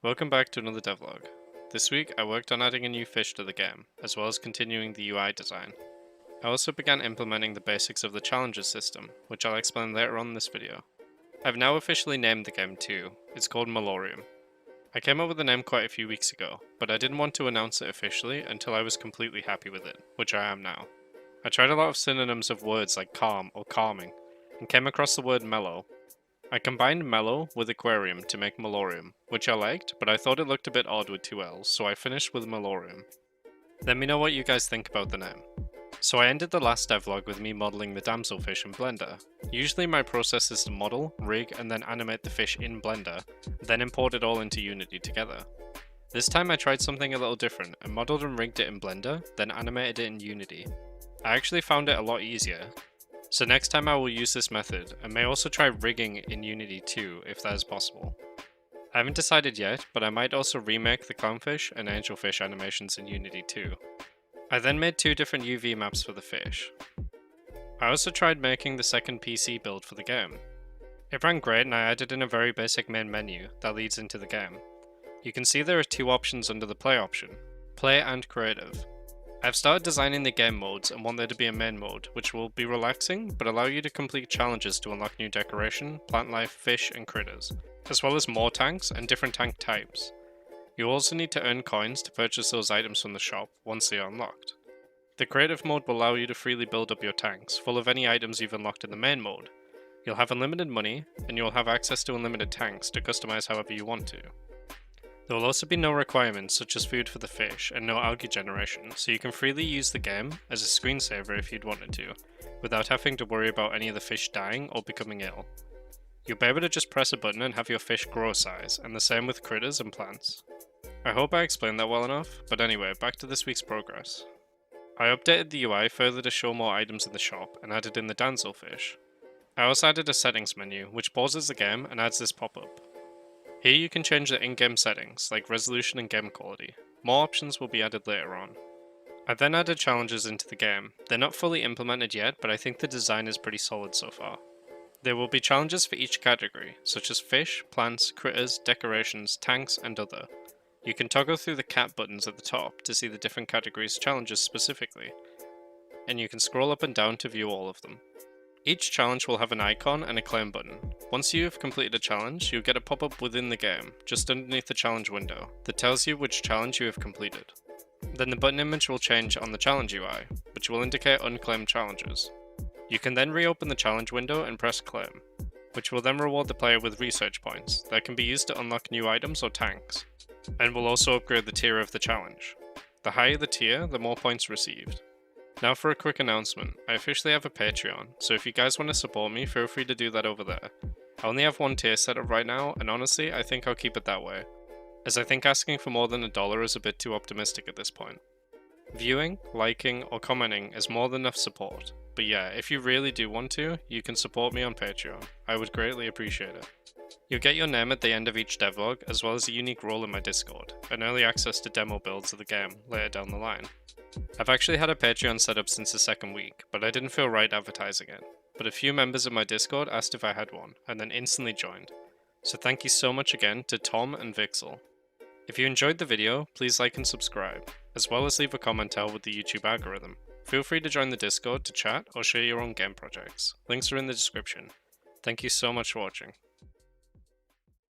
Welcome back to another devlog. This week I worked on adding a new fish to the game, as well as continuing the UI design. I also began implementing the basics of the challenges system, which I'll explain later on in this video. I've now officially named the game too. It's called Melorium. I came up with the name quite a few weeks ago, but I didn't want to announce it officially until I was completely happy with it, which I am now. I tried a lot of synonyms of words like calm or calming, and came across the word mellow. I combined mellow with aquarium to make Melorium, which I liked, but I thought it looked a bit odd with two L's, so I finished with Melorium. Let me know what you guys think about the name. So I ended the last devlog with me modeling the Damselfish in Blender. Usually my process is to model, rig, and then animate the fish in Blender, then import it all into Unity together. This time I tried something a little different and modeled and rigged it in Blender, then animated it in Unity. I actually found it a lot easier. So next time I will use this method, and may also try rigging in Unity too, if that is possible. I haven't decided yet, but I might also remake the clownfish and angelfish animations in Unity too. I then made two different UV maps for the fish. I also tried making the second PC build for the game. It ran great and I added in a very basic main menu that leads into the game. You can see there are two options under the play option, play and creative. I've started designing the game modes and want there to be a main mode, which will be relaxing, but allow you to complete challenges to unlock new decoration, plant life, fish, and critters, as well as more tanks and different tank types. You also need to earn coins to purchase those items from the shop once they are unlocked. The creative mode will allow you to freely build up your tanks, full of any items you've unlocked in the main mode. You'll have unlimited money, and you'll have access to unlimited tanks to customize however you want to. There will also be no requirements such as food for the fish and no algae generation, so you can freely use the game as a screensaver if you'd wanted to, without having to worry about any of the fish dying or becoming ill. You'll be able to just press a button and have your fish grow size, and the same with critters and plants. I hope I explained that well enough, but anyway, back to this week's progress. I updated the UI further to show more items in the shop and added in the Damselfish. I also added a settings menu, which pauses the game and adds this pop-up. Here you can change the in-game settings, like resolution and game quality. More options will be added later on. I then added challenges into the game. They're not fully implemented yet, but I think the design is pretty solid so far. There will be challenges for each category, such as fish, plants, critters, decorations, tanks, and other. You can toggle through the cat buttons at the top to see the different categories' challenges specifically, and you can scroll up and down to view all of them. Each challenge will have an icon and a claim button. Once you have completed a challenge, you'll get a pop-up within the game, just underneath the challenge window, that tells you which challenge you have completed. Then the button image will change on the challenge UI, which will indicate unclaimed challenges. You can then reopen the challenge window and press claim, which will then reward the player with research points that can be used to unlock new items or tanks, and will also upgrade the tier of the challenge. The higher the tier, the more points received. Now for a quick announcement, I officially have a Patreon, so if you guys want to support me, feel free to do that over there. I only have one tier set up right now, and honestly, I think I'll keep it that way, as I think asking for more than $1 is a bit too optimistic at this point. Viewing, liking, or commenting is more than enough support, but yeah, if you really do want to, you can support me on Patreon. I would greatly appreciate it. You'll get your name at the end of each devlog, as well as a unique role in my Discord, and early access to demo builds of the game later down the line. I've actually had a Patreon set up since the second week, but I didn't feel right advertising it. But a few members of my Discord asked if I had one, and then instantly joined. So thank you so much again to Tom and Vixel. If you enjoyed the video, please like and subscribe, as well as leave a comment to help with the YouTube algorithm. Feel free to join the Discord to chat or share your own game projects. Links are in the description. Thank you so much for watching.